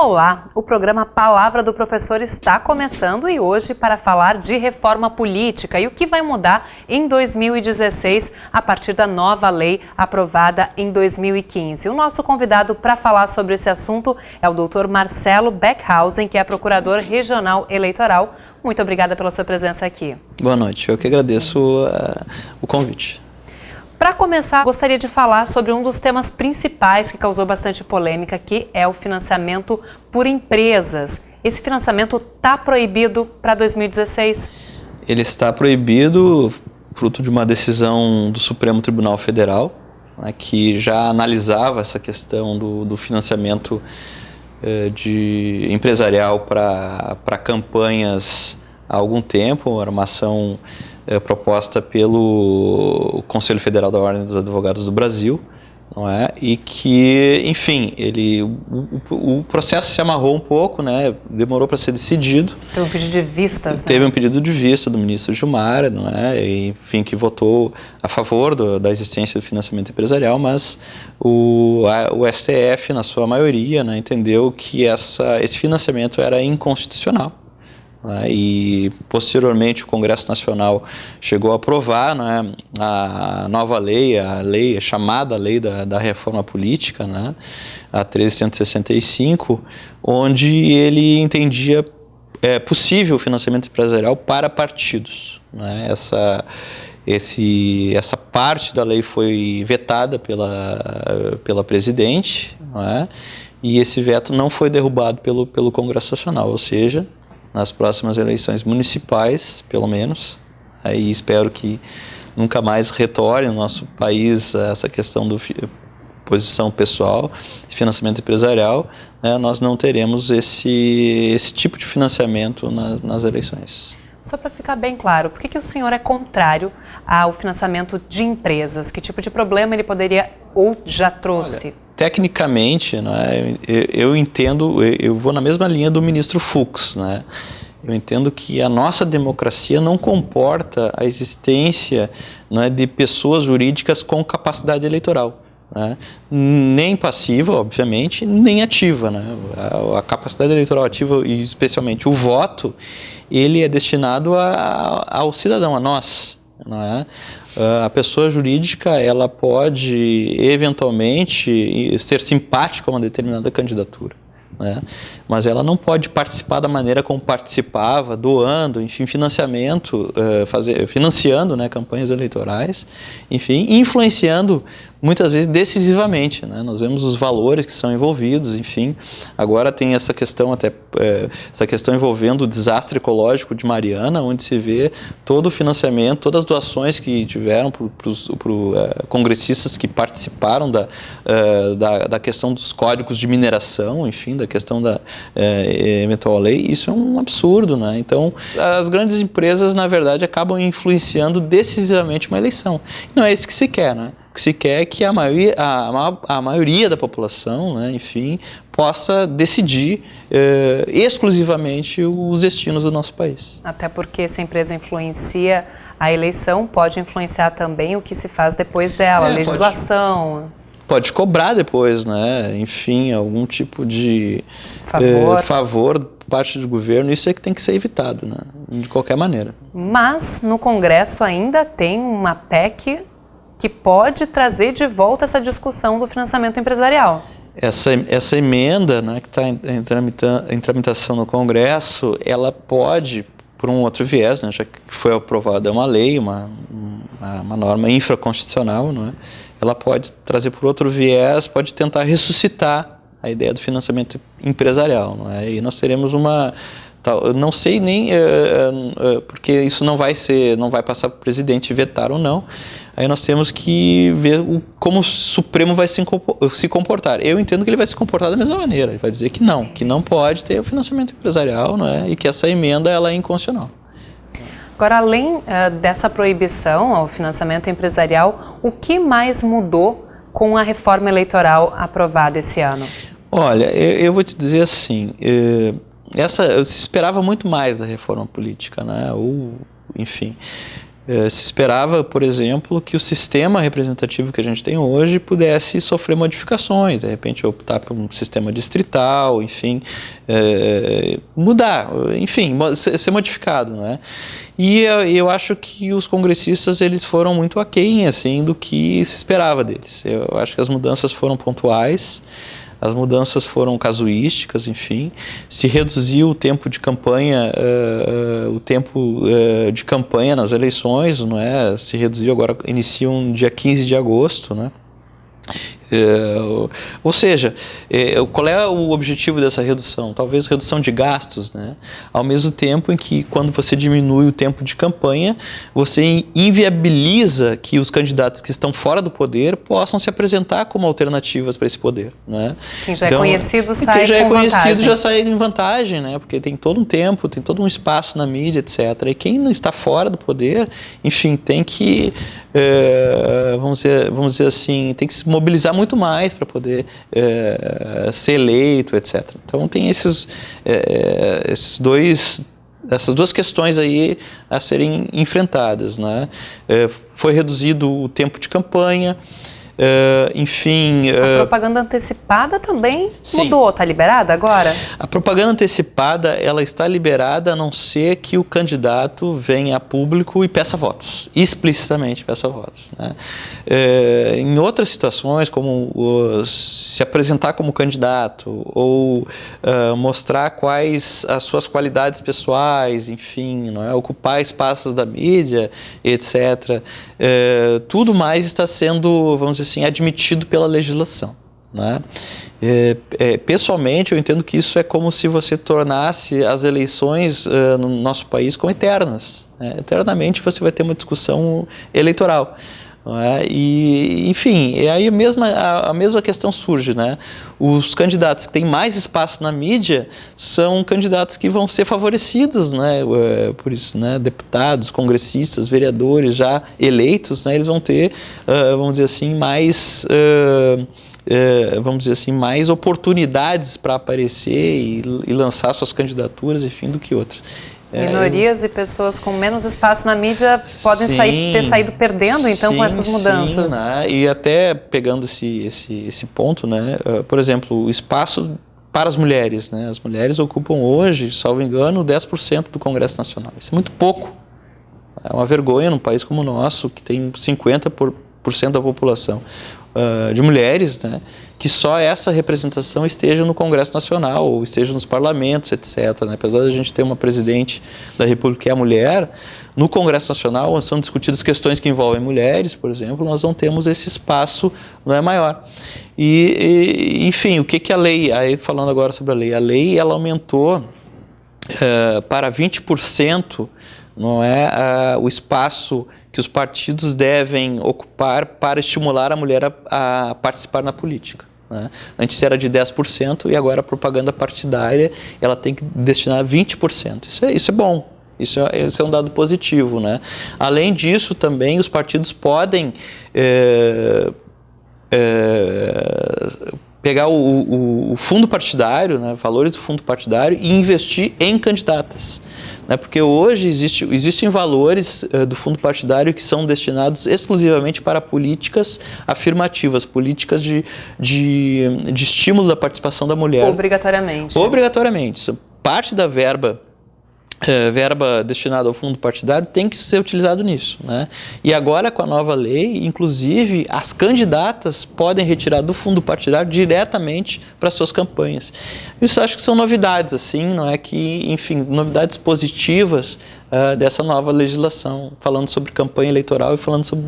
Olá, o programa Palavra do Professor está começando e hoje para falar de reforma política e o que vai mudar em 2016 a partir da nova lei aprovada em 2015. O nosso convidado para falar sobre esse assunto é o Dr. Marcelo Beckhausen, que é procurador regional eleitoral. Muito obrigada pela sua presença aqui. Boa noite, eu que agradeço o convite. Para começar, gostaria de falar sobre um dos temas principais que causou bastante polêmica, que é o financiamento por empresas. Esse financiamento está proibido para 2016? Ele está proibido fruto de uma decisão do Supremo Tribunal Federal, né, que já analisava essa questão do financiamento empresarial para campanhas há algum tempo. Era uma ação proposta pelo Conselho Federal da Ordem dos Advogados do Brasil, não é? E que, enfim, o processo se amarrou um pouco, né? Demorou para ser decidido. Teve um pedido de vistas, Teve um pedido de vista do ministro Gilmar, não é? E, enfim, que votou a favor da existência do financiamento empresarial, mas o STF, na sua maioria, né, entendeu que esse financiamento era inconstitucional. E posteriormente o Congresso Nacional chegou a aprovar, né, a nova lei, a chamada Lei da Reforma Política, né, a 1365, onde ele entendia possível o financiamento empresarial para partidos, né. Essa parte da lei foi vetada pela presidente, né, e esse veto não foi derrubado pelo Congresso Nacional, ou seja, nas próximas eleições municipais, pelo menos, aí espero que nunca mais retorne no nosso país essa questão do posição pessoal, financiamento empresarial, né, nós não teremos esse tipo de financiamento nas eleições. Só para ficar bem claro, por que o senhor é contrário ao financiamento de empresas? Que tipo de problema ele poderia ou já trouxe? Olha, tecnicamente, né, eu entendo, eu vou na mesma linha do ministro Fux, né? Eu entendo que a nossa democracia não comporta a existência, né, de pessoas jurídicas com capacidade eleitoral, né? Nem passiva, obviamente, nem ativa, né? A capacidade eleitoral ativa, e especialmente o voto, ele é destinado ao cidadão, a nós, não é? A pessoa jurídica, ela pode eventualmente ser simpática a uma determinada candidatura, né? Mas ela não pode participar da maneira como participava, doando, enfim, financiando, né, campanhas eleitorais, enfim, influenciando muitas vezes decisivamente, né? Nós vemos os valores que são envolvidos, enfim. Agora tem essa questão essa questão envolvendo o desastre ecológico de Mariana, onde se vê todo o financiamento, todas as doações que tiveram para os congressistas que participaram da questão dos códigos de mineração, enfim, da questão da eventual lei. Isso é um absurdo, né? Então, as grandes empresas, na verdade, acabam influenciando decisivamente uma eleição. Não é isso que se quer, né? O que se quer é que a maioria da população, né, enfim, possa decidir exclusivamente os destinos do nosso país. Até porque se a empresa influencia a eleição, pode influenciar também o que se faz depois dela, a legislação. Pode cobrar depois, né? Enfim, algum tipo de favor por parte do governo. Isso é que tem que ser evitado, né? De qualquer maneira. Mas no Congresso ainda tem uma PEC que pode trazer de volta essa discussão do financiamento empresarial. Essa emenda, né, que está em tramitação no Congresso, ela pode, por um outro viés, né, já que foi aprovada uma lei, uma norma infraconstitucional, não é? Ela pode trazer por outro viés, pode tentar ressuscitar a ideia do financiamento empresarial, não é? E nós teremos não sei nem, porque isso não vai passar para o presidente vetar ou não. Aí nós temos que ver como o Supremo vai se comportar. Eu entendo que ele vai se comportar da mesma maneira. Ele vai dizer que não pode ter o financiamento empresarial, não é? E que essa emenda ela é inconstitucional. Agora, além dessa proibição ao financiamento empresarial, o que mais mudou com a reforma eleitoral aprovada esse ano? Olha, eu vou te dizer assim, se esperava muito mais da reforma política, né? Enfim, Se esperava, por exemplo, que o sistema representativo que a gente tem hoje pudesse sofrer modificações, de repente optar por um sistema distrital, enfim, mudar, enfim, ser modificado, né? E eu acho que os congressistas eles foram muito aquém assim, do que se esperava deles. Eu acho que as mudanças foram pontuais, as mudanças foram casuísticas, enfim. Se reduziu o tempo de campanha, de campanha nas eleições, não é? Se reduziu, agora iniciam no dia 15 de agosto, né? Ou seja, qual é o objetivo dessa redução? Talvez redução de gastos, né? Ao mesmo tempo em que, quando você diminui o tempo de campanha, você inviabiliza que os candidatos que estão fora do poder possam se apresentar como alternativas para esse poder, né? Quem já é conhecido sai quem já é conhecido vantagem. Já sai em vantagem, né? Porque tem todo um tempo, tem todo um espaço na mídia, etc. E quem não está fora do poder, enfim, tem que vamos dizer assim, tem que se mobilizar muito mais para poder ser eleito, etc. Então tem essas duas questões aí a serem enfrentadas, né? Foi reduzido o tempo de campanha, enfim... A propaganda antecipada também sim. Mudou, está liberada agora? A propaganda antecipada, ela está liberada a não ser que o candidato venha a público e peça votos, explicitamente peça votos, né? Em outras situações, como se apresentar como candidato ou mostrar quais as suas qualidades pessoais, enfim, não é? Ocupar espaços da mídia, etc., tudo mais está sendo, vamos dizer assim, admitido pela legislação, né? Pessoalmente, eu entendo que isso é como se você tornasse as eleições no nosso país como eternas, né? Eternamente você vai ter uma discussão eleitoral, não é? E, enfim, aí a mesma questão surge, né? Os candidatos que têm mais espaço na mídia são candidatos que vão ser favorecidos, né? Por isso, né? Deputados, congressistas, vereadores já eleitos, né? Eles vão ter, vamos dizer assim, mais mais oportunidades para aparecer e lançar suas candidaturas, enfim, do que outros. Minorias e pessoas com menos espaço na mídia podem ter saído perdendo, então, com essas mudanças. Sim, né? E até pegando esse ponto, né? Por exemplo, o espaço para as mulheres, né? As mulheres ocupam hoje, salvo engano, 10% do Congresso Nacional. Isso é muito pouco. É uma vergonha num país como o nosso, que tem 50% da população de mulheres, né, que só essa representação esteja no Congresso Nacional ou esteja nos parlamentos, etc., né? Apesar de a gente ter uma presidente da República que é a mulher, no Congresso Nacional são discutidas questões que envolvem mulheres, por exemplo, nós não temos esse espaço, não é maior. Enfim, o que a lei, aí falando agora sobre a lei ela aumentou para 20%, não é, o espaço que os partidos devem ocupar para estimular a mulher a participar na política, né? Antes era de 10% e agora a propaganda partidária ela tem que destinar 20%. Isso é bom, isso é um dado positivo, né? Além disso, também os partidos podem pegar o fundo partidário, né, valores do fundo partidário e investir em candidatas, né, porque hoje existem valores do fundo partidário que são destinados exclusivamente para políticas afirmativas, políticas de estímulo da participação da mulher. Obrigatoriamente. Obrigatoriamente. Parte da verba destinada ao fundo partidário tem que ser utilizado nisso, né? E agora, com a nova lei, inclusive, as candidatas podem retirar do fundo partidário diretamente para suas campanhas. Isso acho que são novidades, assim, não é que, enfim, novidades positivas dessa nova legislação, falando sobre campanha eleitoral e falando sobre,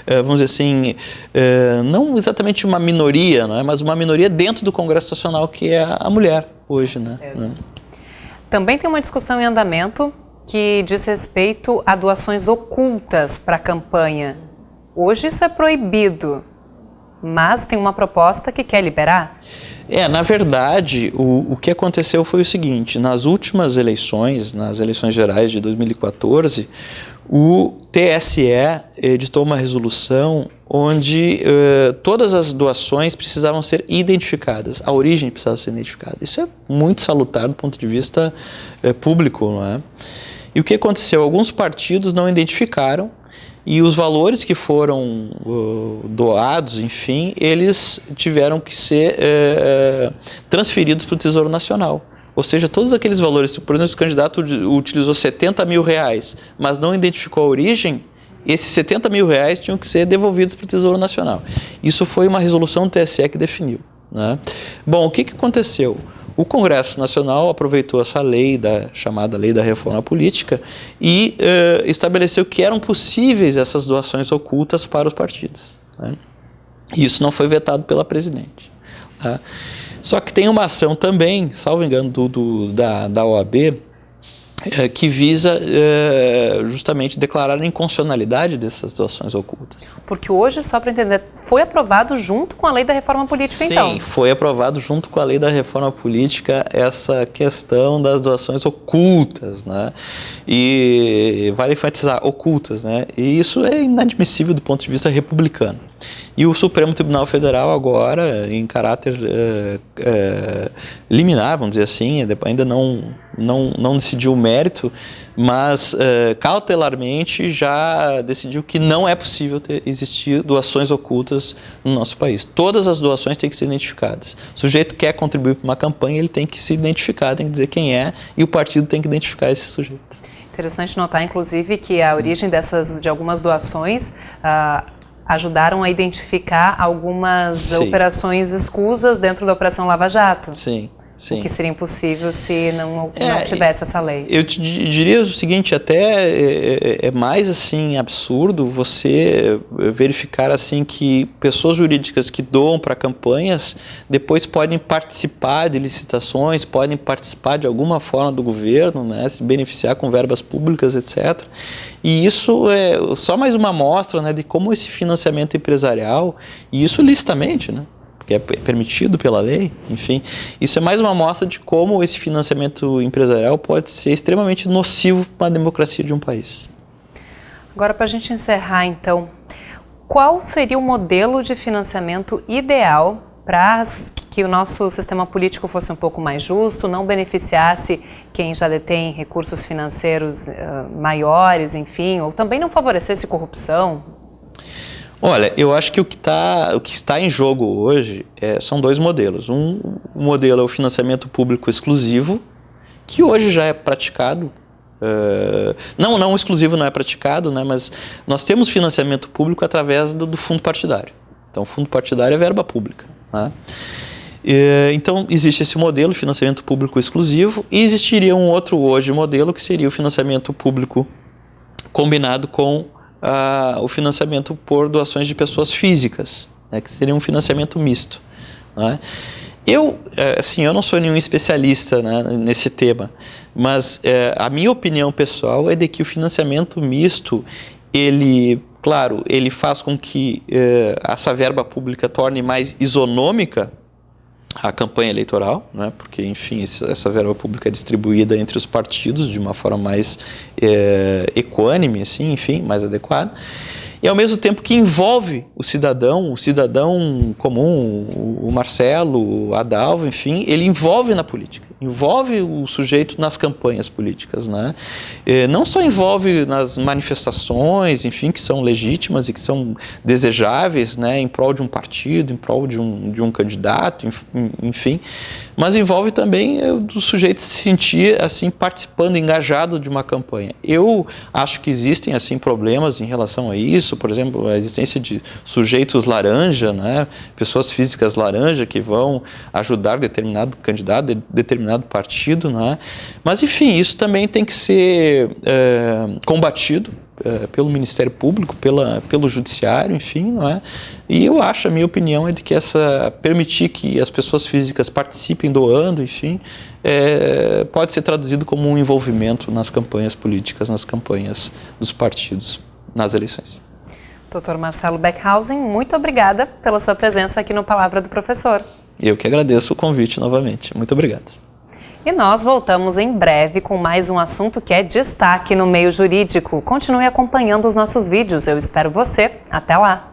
vamos dizer assim, não exatamente uma minoria, não é? Mas uma minoria dentro do Congresso Nacional, que é a mulher hoje, né? Também tem uma discussão em andamento que diz respeito a doações ocultas para a campanha. Hoje isso é proibido, mas tem uma proposta que quer liberar? Na verdade, o que aconteceu foi o seguinte: nas últimas eleições, nas eleições gerais de 2014, o TSE editou uma resolução onde todas as doações precisavam ser identificadas, a origem precisava ser identificada. Isso é muito salutar do ponto de vista público, não é? E o que aconteceu? Alguns partidos não identificaram e os valores que foram doados, enfim, eles tiveram que ser transferidos para o Tesouro Nacional. Ou seja, todos aqueles valores, por exemplo, se o candidato utilizou 70 mil reais, mas não identificou a origem, esses 70 mil reais tinham que ser devolvidos para o Tesouro Nacional. Isso foi uma resolução do TSE que definiu, né? Bom, o que aconteceu? O Congresso Nacional aproveitou essa lei, chamada Lei da Reforma Política, e estabeleceu que eram possíveis essas doações ocultas para os partidos, né? Isso não foi vetado pela presidente, tá? Só que tem uma ação também, salvo engano, da OAB, que visa justamente declarar a inconstitucionalidade dessas doações ocultas. Porque hoje, só para entender, foi aprovado junto com a Lei da Reforma Política, então? Sim, foi aprovado junto com a Lei da Reforma Política essa questão das doações ocultas, né? E vale enfatizar, ocultas, né? E isso é inadmissível do ponto de vista republicano. E o Supremo Tribunal Federal agora, em caráter liminar, vamos dizer assim, ainda não decidiu o mérito, mas cautelarmente já decidiu que não é possível existir doações ocultas no nosso país. Todas as doações têm que ser identificadas. O sujeito quer contribuir para uma campanha, ele tem que se identificar, tem que dizer quem é, e o partido tem que identificar esse sujeito. Interessante notar, inclusive, que a origem de algumas doações ajudaram a identificar algumas operações escusas dentro da Operação Lava Jato. Sim. Sim. O que seria impossível se não tivesse essa lei. Eu te diria o seguinte, até é mais assim absurdo você verificar assim que pessoas jurídicas que doam para campanhas depois podem participar de licitações, podem participar de alguma forma do governo, né, se beneficiar com verbas públicas, etc. E isso é só mais uma amostra, né, de como esse financiamento empresarial, e isso licitamente, né, que é permitido pela lei, enfim, isso é mais uma amostra de como esse financiamento empresarial pode ser extremamente nocivo para a democracia de um país. Agora, para a gente encerrar, então, qual seria o modelo de financiamento ideal para que o nosso sistema político fosse um pouco mais justo, não beneficiasse quem já detém recursos financeiros maiores, enfim, ou também não favorecesse corrupção? Olha, eu acho que o que está em jogo hoje são dois modelos. Um modelo é o financiamento público exclusivo, que hoje já é praticado. Não exclusivo não é praticado, né, mas nós temos financiamento público através do fundo partidário. Então, o fundo partidário é verba pública, né? Então, existe esse modelo, financiamento público exclusivo, e existiria um outro hoje modelo, que seria o financiamento público combinado com o financiamento por doações de pessoas físicas, né, que seria um financiamento misto, né? Eu não sou nenhum especialista, né, nesse tema, mas a minha opinião pessoal é de que o financiamento misto, claro, ele faz com que essa verba pública torne mais isonômica a campanha eleitoral, né? Porque, enfim, essa verba pública é distribuída entre os partidos de uma forma mais equânime, assim, enfim, mais adequada, e ao mesmo tempo que envolve o cidadão comum, o Marcelo, o Adalvo, enfim, ele envolve na política, envolve o sujeito nas campanhas políticas, né? Não só envolve nas manifestações, enfim, que são legítimas e que são desejáveis, né, em prol de um partido, em prol de um candidato, enfim, mas envolve também o sujeito se sentir assim participando, engajado de uma campanha. Eu acho que existem assim problemas em relação a isso, por exemplo, a existência de sujeitos laranja, né, pessoas físicas laranja que vão ajudar determinado candidato, determinado partido, né? Mas enfim, isso também tem que ser combatido pelo Ministério Público, pelo Judiciário, enfim, não é? E eu acho, a minha opinião é de que permitir que as pessoas físicas participem doando, enfim, pode ser traduzido como um envolvimento nas campanhas políticas, nas campanhas dos partidos, nas eleições. Dr. Marcelo Beckhausen, muito obrigada pela sua presença aqui no Palavra do Professor. Eu que agradeço o convite novamente. Muito obrigado. E nós voltamos em breve com mais um assunto que é destaque no meio jurídico. Continue acompanhando os nossos vídeos. Eu espero você. Até lá!